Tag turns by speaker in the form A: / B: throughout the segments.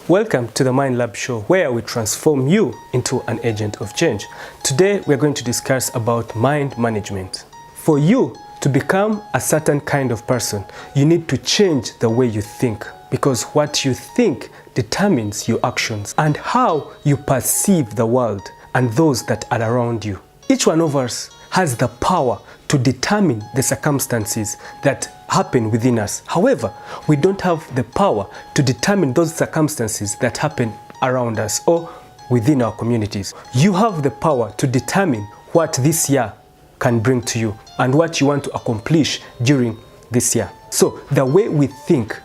A: Welcome to the Mind Lab show, where we transform you into an agent of change. Today we're going to discuss about mind management. For you to become a certain kind of person, you need to change the way you think, because what you think determines your actions and how you perceive the world and those that are around you. Each one of us has the power to determine the circumstances that happen within us. However, we don't have the power to determine those circumstances that happen around us or within our communities. You have the power to determine what this year can bring to you and what you want to accomplish during this year. So the way we think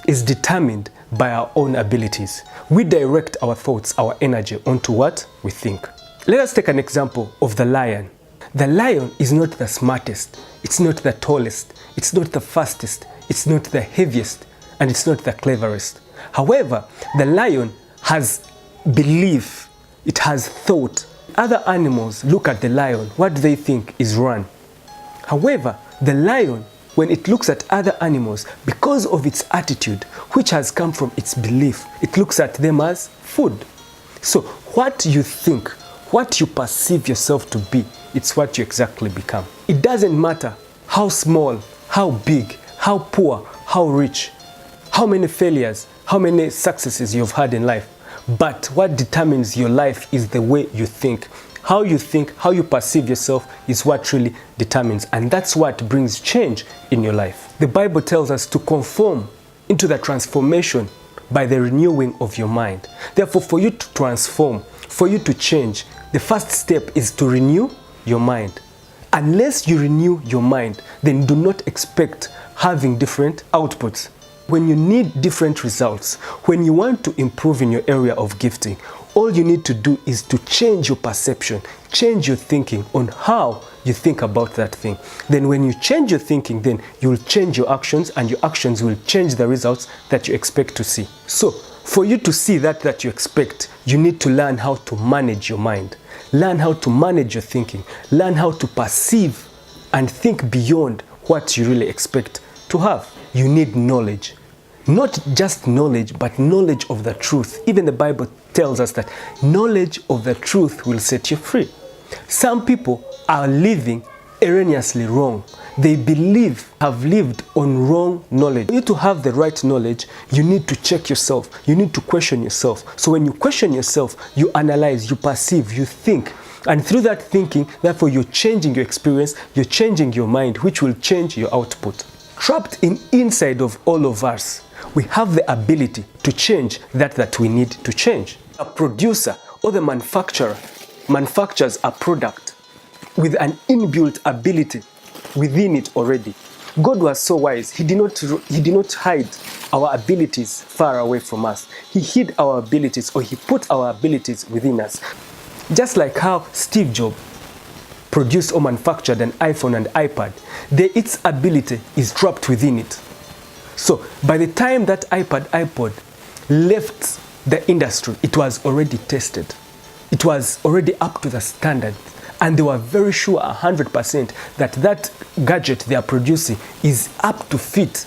A: is determined by our own abilities. We direct our thoughts, our energy onto what we think. Let us take an example of the lion. The lion is not the smartest, it's not the tallest, it's not the fastest, it's not the heaviest, and it's not the cleverest. However, the lion has belief, it has thought. Other animals look at the lion, what do they think is run? However, the lion, when it looks at other animals, because of its attitude, which has come from its belief, it looks at them as food. So what you think, what you perceive yourself to be, it's what you exactly become. It doesn't matter how small, how big, how poor, how rich, how many failures, how many successes you've had in life. But what determines your life is the way you think. How you perceive yourself is what really determines. And that's what brings change in your life. The Bible tells us to conform into the transformation by the renewing of your mind. Therefore, for you to transform, for you to change, the first step is to renew your mind. Unless you renew your mind, then do not expect having different outputs. When you need different results, when you want to improve in your area of gifting, all you need to do is to change your perception, change your thinking on how you think about that thing. Then when you change your thinking, then you will change your actions, and your actions will change the results that you expect to see. So for you to see that you expect, you need to learn how to manage your mind. Learn how to manage your thinking. Learn how to perceive and think beyond what you really expect to have. You need knowledge. Not just knowledge, but knowledge of the truth. Even the Bible tells us that knowledge of the truth will set you free. Some people are living erroneously wrong. They have lived on wrong knowledge. For you to have the right knowledge, you need to check yourself. You need to question yourself. So when you question yourself, you analyze, you perceive, you think. And through that thinking, therefore, you're changing your experience, you're changing your mind, which will change your output. Trapped inside of all of us, we have the ability to change that we need to change. A producer or the manufacturer manufactures a product with an inbuilt ability within it already. God was so wise. He did not hide our abilities far away from us. He hid our abilities, or he put our abilities within us. Just like how Steve Jobs produced or manufactured an iPhone and iPod, its ability is trapped within it. So by the time that iPod left the industry, it was already tested. It was already up to the standard. And they were very sure 100% that gadget they are producing is up to fit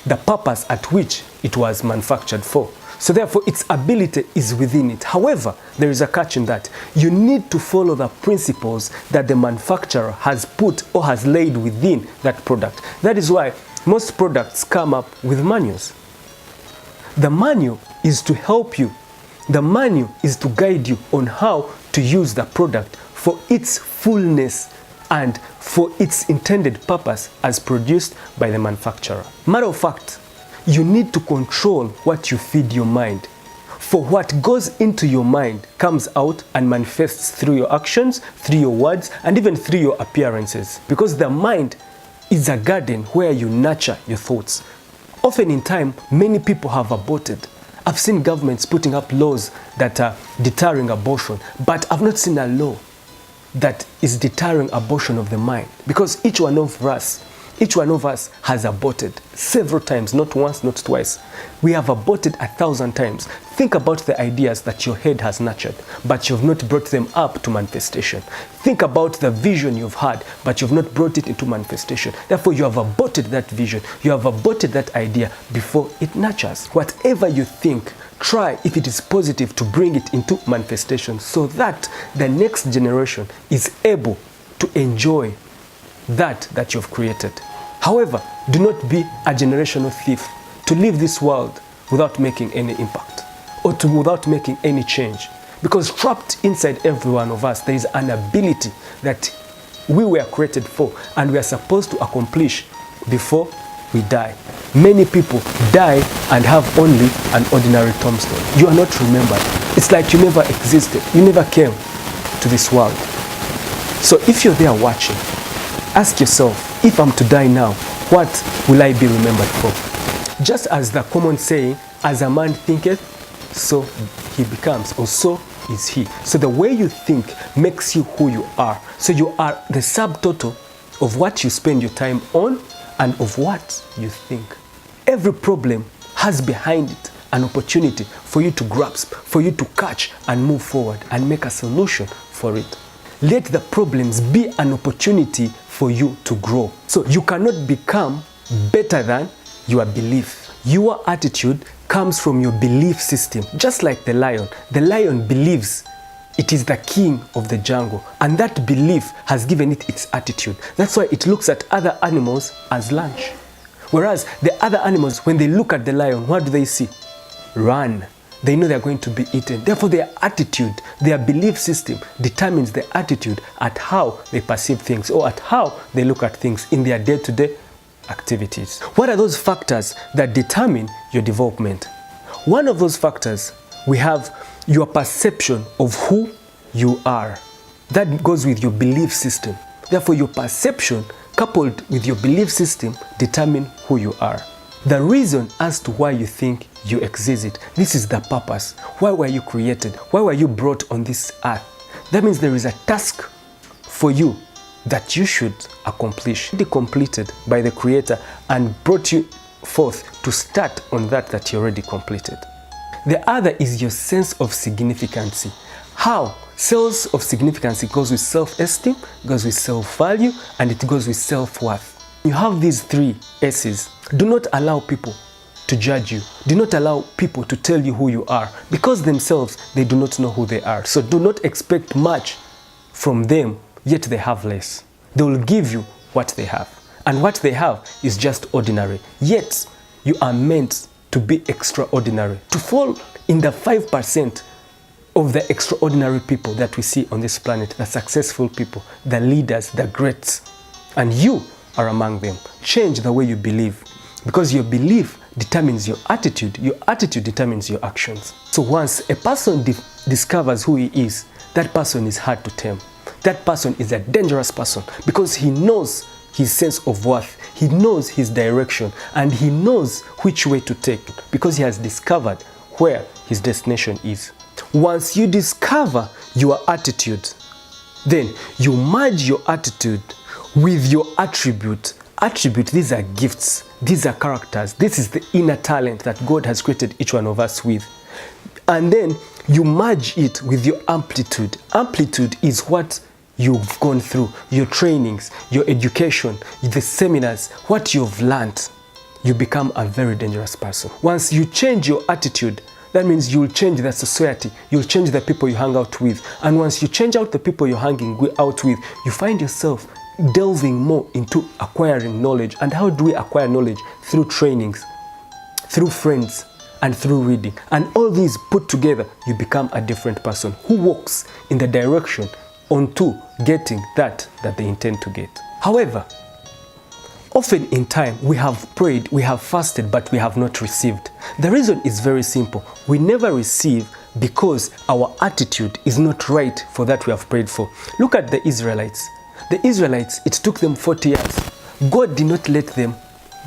A: the purpose at which it was manufactured for. So therefore, its ability is within it. However, there is a catch in that. You need to follow the principles that the manufacturer has put or has laid within that product. That is why most products come up with manuals. The manual is to help you. The manual is to guide you on how to use the product for its fullness and for its intended purpose as produced by the manufacturer. Matter of fact, you need to control what you feed your mind. For what goes into your mind comes out and manifests through your actions, through your words, and even through your appearances. Because the mind is a garden where you nurture your thoughts. Often in time, many people have aborted. I've seen governments putting up laws that are deterring abortion, but I've not seen a law that is deterring abortion of the mind. Because each one of us Each one of us has aborted several times, not once, not twice. We have aborted 1,000 times. Think about the ideas that your head has nurtured, but you've not brought them up to manifestation. Think about the vision you've had, but you've not brought it into manifestation. Therefore, you have aborted that vision. You have aborted that idea before it nurtures. Whatever you think, try, if it is positive, to bring it into manifestation so that the next generation is able to enjoy that you've created. However, do not be a generational thief to leave this world without making any impact or without making any change. Because trapped inside every one of us, there is an ability that we were created for and we are supposed to accomplish before we die. Many people die and have only an ordinary tombstone. You are not remembered. It's like you never existed. You never came to this world. So if you're there watching, ask yourself, if I'm to die now, what will I be remembered for? Just as the common saying, as a man thinketh, so he becomes, or so is he. So the way you think makes you who you are. So you are the subtotal of what you spend your time on and of what you think. Every problem has behind it an opportunity for you to grasp, for you to catch and move forward and make a solution for it. Let the problems be an opportunity for you to grow. So you cannot become better than your belief. Your attitude comes from your belief system. Just like the lion believes it is the king of the jungle, and that belief has given it its attitude. That's why it looks at other animals as lunch. Whereas the other animals, when they look at the lion, what do they see? Run. They know they're going to be eaten. Therefore, their attitude, their belief system determines the attitude at how they perceive things or at how they look at things in their day-to-day activities. What are those factors that determine your development? One of those factors, we have your perception of who you are. That goes with your belief system. Therefore, your perception coupled with your belief system determine who you are. The reason as to why you think you exist, this is the purpose. Why were you created? Why were you brought on this earth? That means there is a task for you that you should accomplish, be completed by the Creator and brought you forth to start on that you already completed. The other is your sense of significance. How? Sense of significance goes with self-esteem, goes with self-value, and it goes with self-worth. You have these three S's. Do not allow people to judge you. Do not allow people to tell you who you are, because themselves, they do not know who they are. So do not expect much from them, yet they have less. They will give you what they have. And what they have is just ordinary. Yet you are meant to be extraordinary, to fall in the 5% of the extraordinary people that we see on this planet, the successful people, the leaders, the greats. And you are among them. Change the way you believe, because your belief determines your attitude determines your actions. So once a person discovers who he is, that person is hard to tame. That person is a dangerous person because he knows his sense of worth, he knows his direction, and he knows which way to take because he has discovered where his destination is. Once you discover your attitude, then you merge your attitude with your attribute. These are gifts, these are characters, this is the inner talent that God has created each one of us with. And then you merge it with your amplitude. Amplitude is what you've gone through, your trainings, your education, the seminars, what you've learned. You become a very dangerous person. Once you change your attitude, that means you'll change the society, you'll change the people you hang out with. And once you change out the people you're hanging out with, you find yourself delving more into acquiring knowledge. And how do we acquire knowledge? Through trainings, through friends, and through reading. And all these put together, you become a different person who walks in the direction onto getting that they intend to get. However, often in time, we have prayed, we have fasted, but we have not received. The reason is very simple. We never receive because our attitude is not right for that we have prayed for. Look at the Israelites. The Israelites, it took them 40 years. God did not let them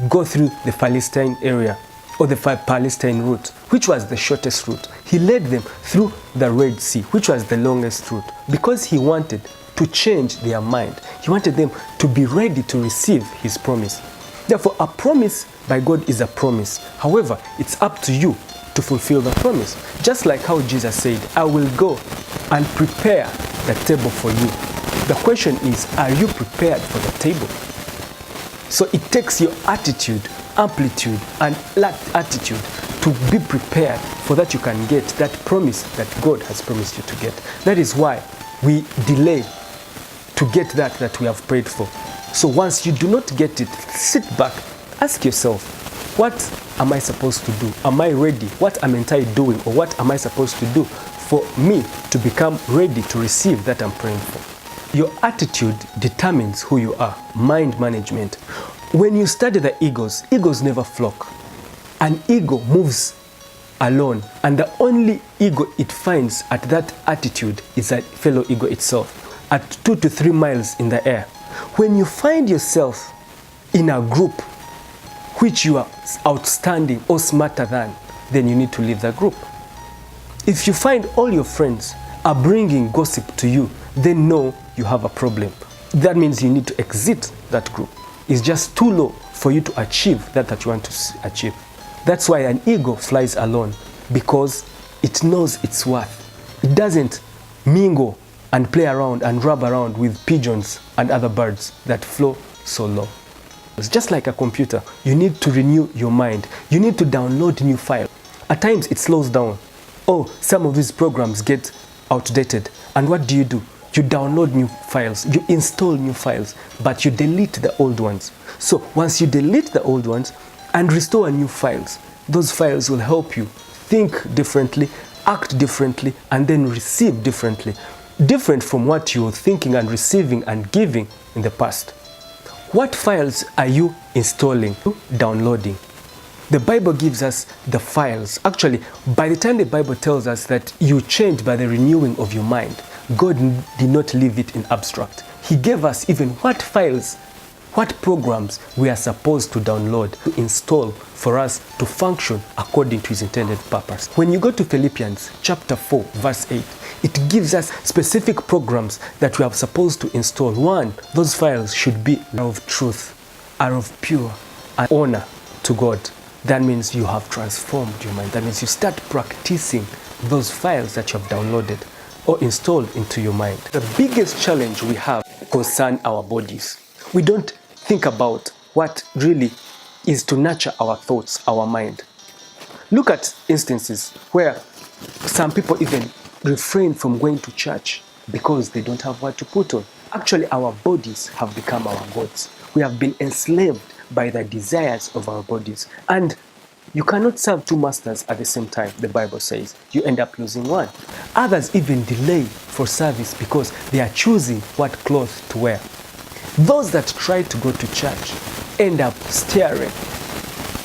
A: go through the Palestine area or the Palestine route, which was the shortest route. He led them through the Red Sea, which was the longest route, because he wanted to change their mind. He wanted them to be ready to receive his promise. Therefore, a promise by God is a promise. However, it's up to you to fulfill the promise. Just like how Jesus said, I will go and prepare the table for you. The question is, are you prepared for the table? So it takes your attitude, amplitude, and attitude to be prepared for that you can get that promise that God has promised you to get. That is why we delay to get that we have prayed for. So once you do not get it, sit back, ask yourself, what am I supposed to do? Am I ready? What am I doing? Or what am I supposed to do for me to become ready to receive that I'm praying for? Your attitude determines who you are. Mind management. When you study the eagles never flock. An eagle moves alone, and the only eagle it finds at that altitude is a fellow eagle itself, at 2 to 3 miles in the air. When you find yourself in a group which you are outstanding or smarter than, then you need to leave the group. If you find all your friends are bringing gossip to you, then know you have a problem. That means you need to exit that group. It's just too low for you to achieve that you want to achieve. That's why an eagle flies alone, because it knows its worth. It doesn't mingle and play around and rub around with pigeons and other birds that flow so low. It's just like a computer. You need to renew your mind. You need to download new files. At times it slows down. Oh, some of these programs get outdated. And what do? You download new files, you install new files, but you delete the old ones. So once you delete the old ones and restore new files, those files will help you think differently, act differently, and then receive differently. Different from what you were thinking and receiving and giving in the past. What files are you installing, downloading? The Bible gives us the files. Actually, by the time the Bible tells us that you change by the renewing of your mind, God did not leave it in abstract. He gave us even what files, what programs we are supposed to download, to install for us to function according to His intended purpose. When you go to Philippians chapter 4, verse 8, it gives us specific programs that we are supposed to install. One, those files should be of truth, are of pure and honor to God. That means you have transformed your mind. That means you start practicing those files that you have downloaded or installed into your mind. The biggest challenge we have concerns our bodies. We don't think about what really is to nurture our thoughts, our mind. Look at instances where some people even refrain from going to church because they don't have what to put on. Actually, our bodies have become our gods. We have been enslaved by the desires of our bodies. And you cannot serve 2 masters at the same time, the Bible says. You end up losing one. Others even delay for service because they are choosing what clothes to wear. Those that try to go to church end up staring,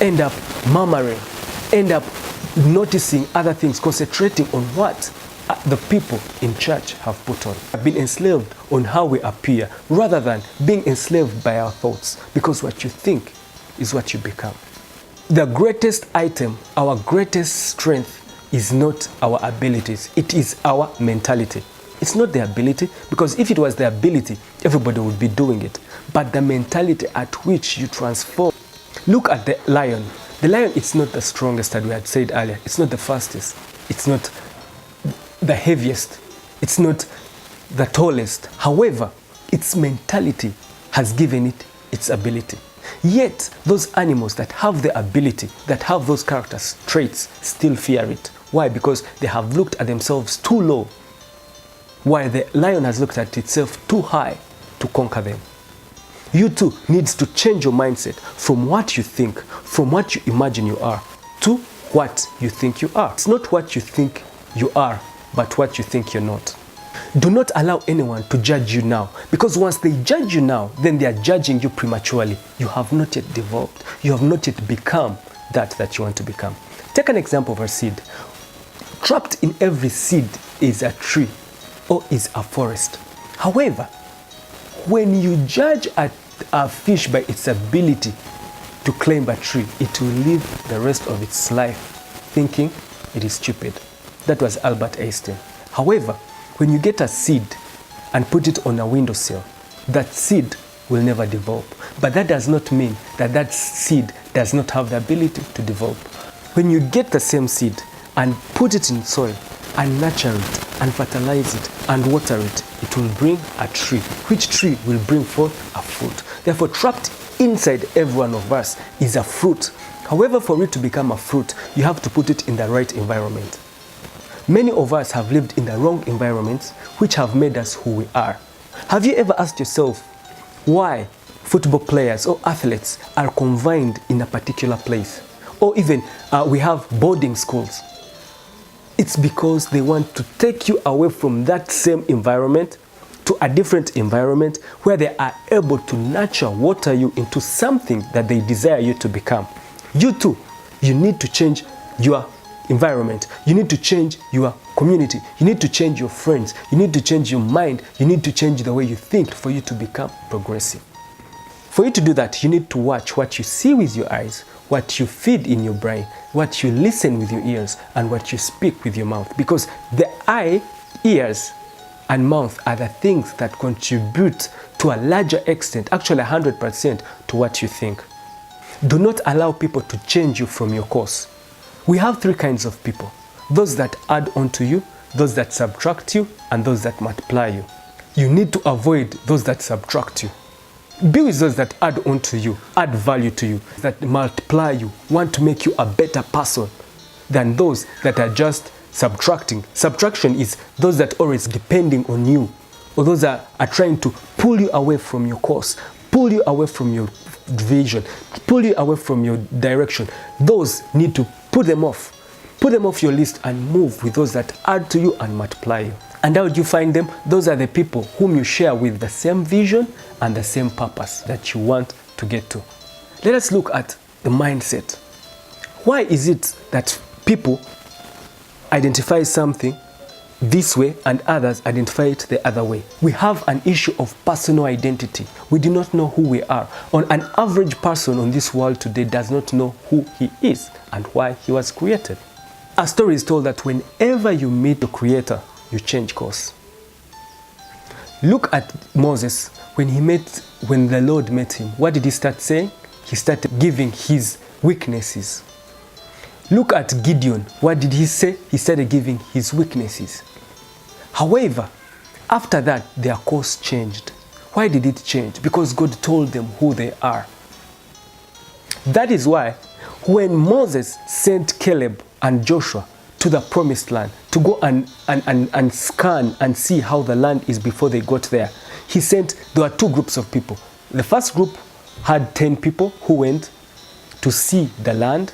A: end up murmuring, end up noticing other things, concentrating on what the people in church have put on. Have been enslaved on how we appear rather than being enslaved by our thoughts, because what you think is what you become. The greatest item, our greatest strength is not our abilities, it is our mentality. It's not the ability, because if it was the ability, everybody would be doing it. But the mentality at which you transform. Look at the lion. The lion is not the strongest, as we had said earlier. It's not the fastest. It's not the heaviest. It's not the tallest. However, its mentality has given it its ability. Yet, those animals that have the ability, that have those characters, traits, still fear it. Why? Because they have looked at themselves too low, while the lion has looked at itself too high to conquer them. You too needs to change your mindset from what you think, from what you imagine you are, to what you think you are. It's not what you think you are, but what you think you're not. Do not allow anyone to judge you now, because once they judge you now, then they are judging you prematurely. You have not yet developed. You have not yet become that you want to become. Take an example of a seed. Trapped in every seed is a tree or is a forest. However, when you judge a fish by its ability to climb a tree, it will live the rest of its life thinking it is stupid. That was Albert Einstein. However, when you get a seed and put it on a windowsill, that seed will never develop. But that does not mean that that seed does not have the ability to develop. When you get the same seed and put it in soil and nurture it and fertilize it and water it, it will bring a tree, which tree will bring forth a fruit. Therefore, trapped inside every one of us is a fruit. However, for it to become a fruit, you have to put it in the right environment. Many of us have lived in the wrong environments, which have made us who we are. Have you ever asked yourself why football players or athletes are confined in a particular place? Or even we have boarding schools. It's because they want to take you away from that same environment to a different environment where they are able to nurture, water you into something that they desire you to become. You too, you need to change your environment. You need to change your community. You need to change your friends. You need to change your mind. You need to change the way you think for you to become progressive. For you to do that, you need to watch what you see with your eyes, what you feed in your brain, what you listen with your ears, and what you speak with your mouth. Because the eye, ears, and mouth are the things that contribute to a larger extent, actually 100%, to what you think. Do not allow people to change you from your course. We have three kinds of people: those that add on to you, those that subtract you, and those that multiply you. You need to avoid those that subtract you. Be with those that add on to you, add value to you, that multiply you, want to make you a better person, than those that are just subtracting. Subtraction is those that are always depending on you, or those that are trying to pull you away from your course, pull you away from your vision, pull you away from your direction. Those need to put them off. Put them off your list and move with those that add to you and multiply you. And how do you find them? Those are the people whom you share with the same vision and the same purpose that you want to get to. Let us look at the mindset. Why is it that people identify something this way and others identify it the other way? We have an issue of personal identity. We do not know who we are. An average person on this world today does not know who he is and why he was created. A story is told that whenever you meet the Creator, you change course. Look at Moses. When the Lord met him, what did he start saying? He started giving his weaknesses. Look at Gideon. What did he say? He started giving his weaknesses. However, after that, their course changed. Why did it change? Because God told them who they are. That is why when Moses sent Caleb and Joshua to the promised land to go and scan and see how the land is before they got there, there were two groups of people. The first group had 10 people who went to see the land,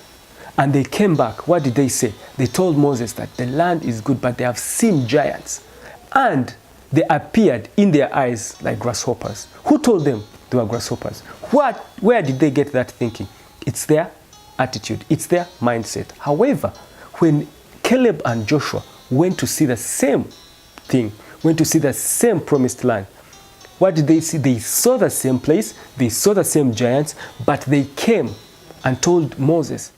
A: and they came back. What did they say? They told Moses that the land is good, but they have seen giants, and they appeared in their eyes like grasshoppers. Who told them they were grasshoppers? Where did they get that thinking? It's their attitude. It's their mindset. However, when Caleb and Joshua went to see the same thing, went to see the same promised land, what did they see? They saw the same place, they saw the same giants, but they came and told Moses